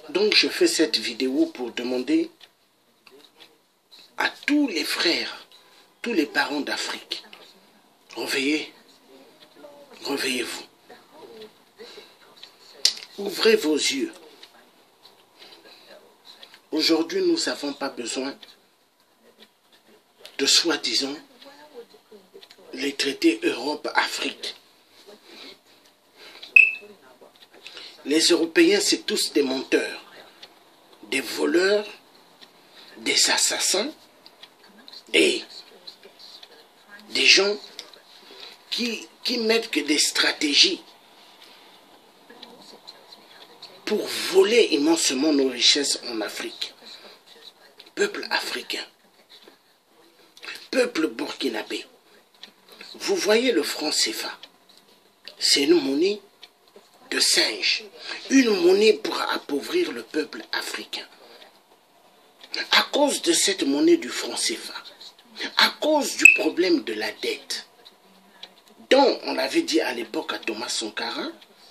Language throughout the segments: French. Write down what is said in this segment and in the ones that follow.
Donc je fais cette vidéo pour demander à tous les frères, tous les parents d'Afrique, réveillez, réveillez-vous. Ouvrez vos yeux. Aujourd'hui, nous n'avons pas besoin de soi-disant les traités Europe-Afrique. Les Européens, c'est tous des menteurs, des voleurs, des assassins et des gens qui mettent que des stratégies pour voler immensément nos richesses en Afrique. Peuple africain, peuple burkinabé, vous voyez le franc CFA, c'est une monnaie de singe, une monnaie pour appauvrir le peuple africain. À cause de cette monnaie du franc CFA, à cause du problème de la dette, dont on avait dit à l'époque à Thomas Sankara,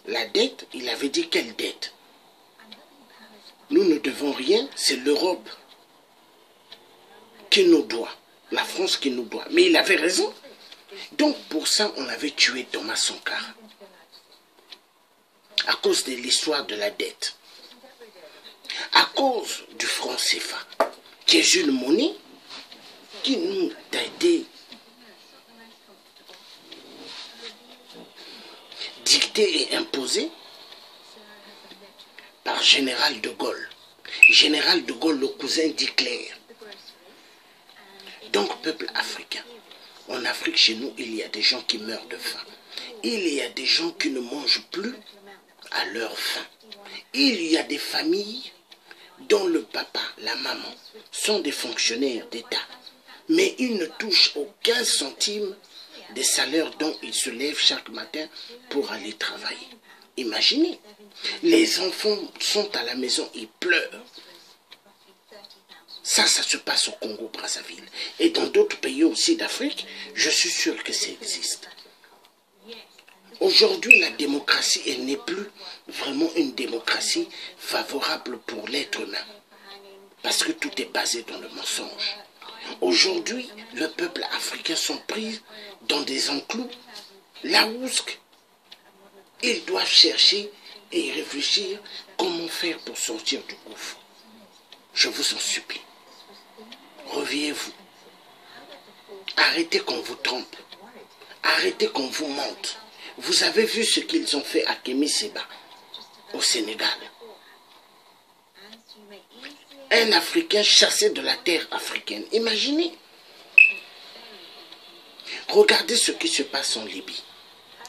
la dette, il avait dit quelle dette? Nous ne devons rien, c'est l'Europe qui nous doit, la France qui nous doit. Mais il avait raison. Donc pour ça, on avait tué Thomas Sankara. À cause de l'histoire de la dette. À cause du franc CFA, qui est une monnaie qui nous a été dictée et imposée par Général de Gaulle. Général de Gaulle, le cousin d'Hitler. Donc, peuple africain, en Afrique, chez nous, il y a des gens qui meurent de faim. Il y a des gens qui ne mangent plus à leur faim. Il y a des familles dont le papa, la maman sont des fonctionnaires d'État. Mais ils ne touchent aucun centime des salaires dont ils se lèvent chaque matin pour aller travailler. Imaginez, les enfants sont à la maison, ils pleurent. Ça se passe au Congo-Brazzaville. Et dans d'autres pays aussi d'Afrique, je suis sûr que ça existe. Aujourd'hui, la démocratie, elle n'est plus vraiment une démocratie favorable pour l'être humain. Parce que tout est basé dans le mensonge. Aujourd'hui, le peuple africain sont pris dans des enclos. Là où ils doivent chercher et réfléchir comment faire pour sortir du gouffre. Je vous en supplie. Réveillez-vous. Arrêtez qu'on vous trompe. Arrêtez qu'on vous mente. Vous avez vu ce qu'ils ont fait à Kémy Séba, au Sénégal. Un Africain chassé de la terre africaine. Imaginez. Regardez ce qui se passe en Libye.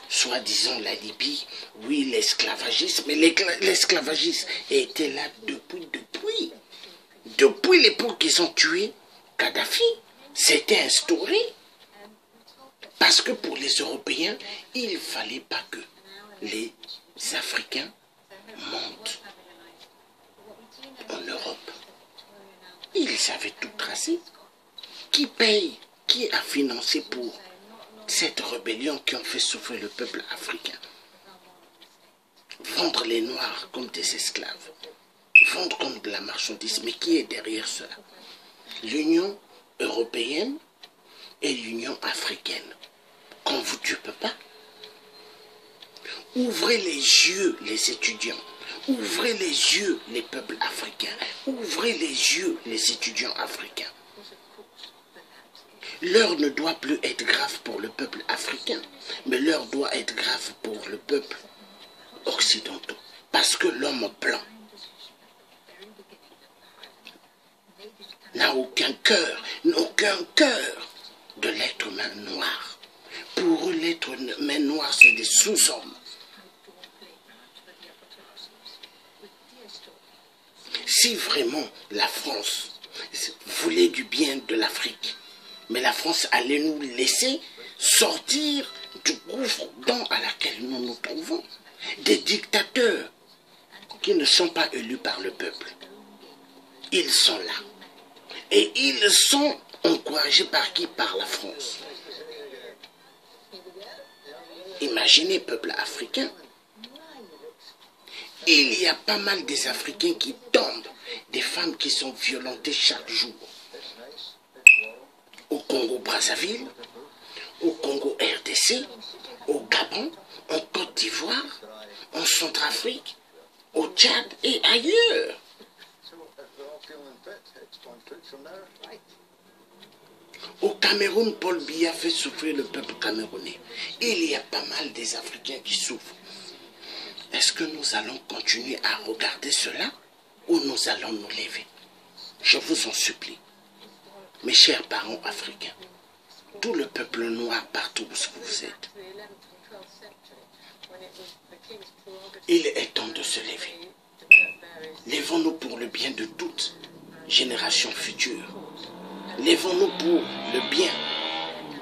Soi-disant la Libye, oui, l'esclavagisme, mais l'esclavagisme était là depuis l'époque qu'ils ont tué Kadhafi. C'était instauré. Parce que pour les Européens, il ne fallait pas que les Africains montent en Europe. Ils avaient tout tracé. Qui paye? Qui a financé pour cette rébellion qui ont fait souffrir le peuple africain? Vendre les Noirs comme des esclaves. Vendre comme de la marchandise. Mais qui est derrière cela? L'Union européenne et l'Union africaine. Qu'on vous tue pas. Ouvrez les yeux, les étudiants. Ouvrez les yeux, les peuples africains. Ouvrez les yeux, les étudiants africains. L'heure ne doit plus être grave pour le peuple africain, mais l'heure doit être grave pour le peuple occidental. Parce que l'homme blanc n'a aucun cœur de l'être humain noir. Pour eux, l'être humain noir, c'est des sous-hommes. Si vraiment la France voulait du bien de l'Afrique, mais la France allait nous laisser sortir du gouffre dans lequel nous nous trouvons. Des dictateurs qui ne sont pas élus par le peuple. Ils sont là. Et ils sont encouragés par qui? Par la France. Imaginez, peuple africain, Il y a pas mal des Africains qui tombent, des femmes qui sont violentées chaque jour. Au Congo-Brazzaville, au Congo-RDC, au Gabon, en Côte d'Ivoire, en Centrafrique, au Tchad et ailleurs. Au Cameroun, Paul Biya fait souffrir le peuple camerounais. Il y a pas mal des Africains qui souffrent. Est-ce que nous allons continuer à regarder cela ou nous allons nous lever? Je vous en supplie, mes chers parents africains, tout le peuple noir partout où vous êtes, il est temps de se lever. Levons-nous pour le bien de toute génération future. Levons-nous pour le bien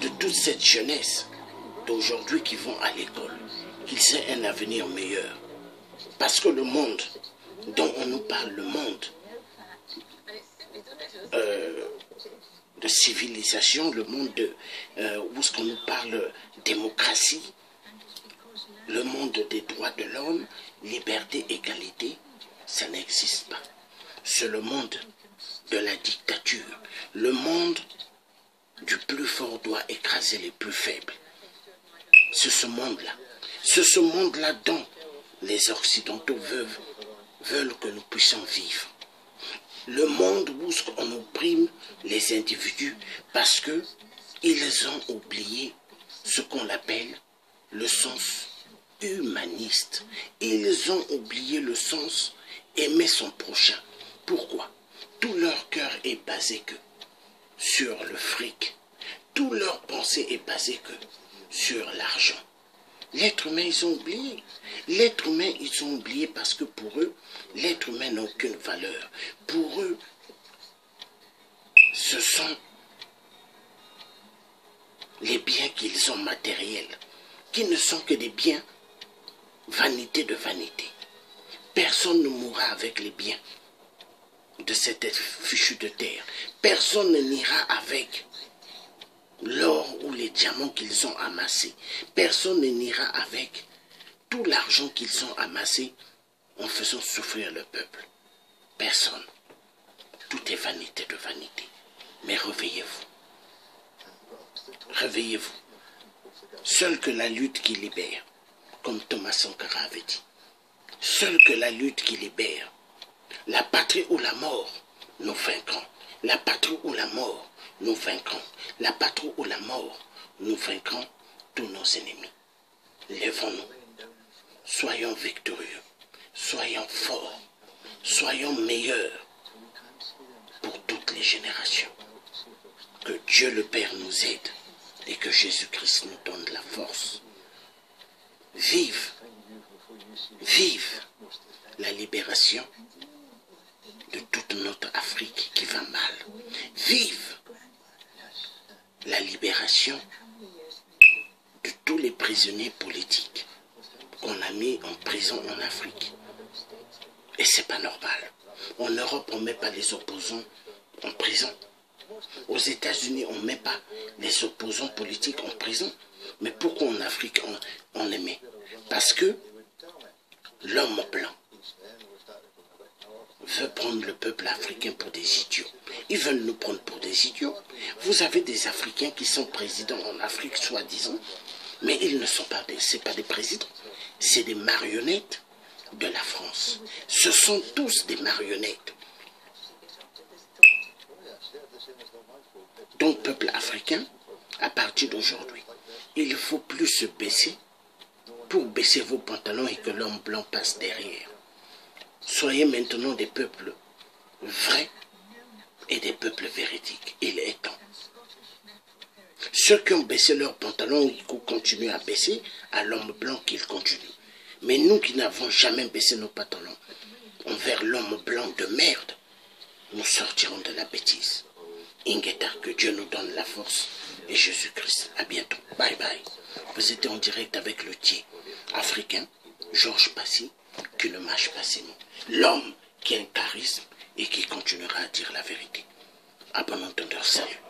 de toute cette jeunesse d'aujourd'hui qui vont à l'école, qu'ils aient un avenir meilleur. Parce que le monde dont on nous parle, le monde de civilisation, le monde où ce qu'on nous parle démocratie, le monde des droits de l'homme, liberté, égalité, ça n'existe pas. C'est le monde de la dictature. Le monde du plus fort doit écraser les plus faibles. C'est ce monde-là. C'est ce monde-là dont les Occidentaux veulent que nous puissions vivre. Le monde où on opprime les individus parce qu'ils ont oublié ce qu'on appelle le sens humaniste. Ils ont oublié le sens aimer son prochain. Pourquoi? Tout leur cœur est basé que sur le fric. Toute leur pensée est basée que sur l'argent. L'être humain, ils ont oublié. L'être humain, ils ont oublié parce que pour eux, l'être humain n'a aucune valeur. Pour eux, ce sont les biens qu'ils ont matériels, qui ne sont que des biens, vanité de vanité. Personne ne mourra avec les biens de cette fichue de terre. Personne ne n'ira avec l'or ou les diamants qu'ils ont amassés. Personne ne n'ira avec tout l'argent qu'ils ont amassé en faisant souffrir le peuple. Personne. Tout est vanité de vanité. Mais réveillez-vous. Réveillez-vous. Seul que la lutte qui libère, comme Thomas Sankara avait dit, seul que la lutte qui libère, la patrie ou la mort, nous vaincrons. La patrie ou la mort, nous vaincrons. La patrie ou la mort, nous vaincrons tous nos ennemis. Levons-nous. Soyons victorieux. Soyons forts. Soyons meilleurs pour toutes les générations. Que Dieu le Père nous aide et que Jésus-Christ nous donne la force. Vive, vive la libération de toute notre Afrique qui va mal. Vive la libération de tous les prisonniers politiques qu'on a mis en prison en Afrique. Et c'est pas normal. En Europe, on ne met pas les opposants en prison. Aux États-Unis, on ne met pas les opposants politiques en prison. Mais pourquoi en Afrique, on les met? Parce que l'homme blanc veut prendre le peuple africain pour des idiots. Ils veulent nous prendre pour des idiots. Vous avez des Africains qui sont présidents en Afrique, soi-disant, mais ils ne sont pas des présidents. C'est des marionnettes de la France. Ce sont tous des marionnettes. Donc, peuple africain, à partir d'aujourd'hui, il ne faut plus se baisser pour baisser vos pantalons et que l'homme blanc passe derrière. Soyez maintenant des peuples vrais et des peuples véridiques. Il est temps. Ceux qui ont baissé leurs pantalons, ils continuent à baisser, à l'homme blanc qu'ils continuent. Mais nous qui n'avons jamais baissé nos pantalons envers l'homme blanc de merde, nous sortirons de la bêtise. Ingeta, que Dieu nous donne la force et Jésus-Christ. À bientôt. Bye bye. Vous étiez en direct avec le Thier africain, Georges Passy, qui ne mâche pas ses mots. L'homme qui a un charisme et qui continuera à dire la vérité. À bon entendeur, salut.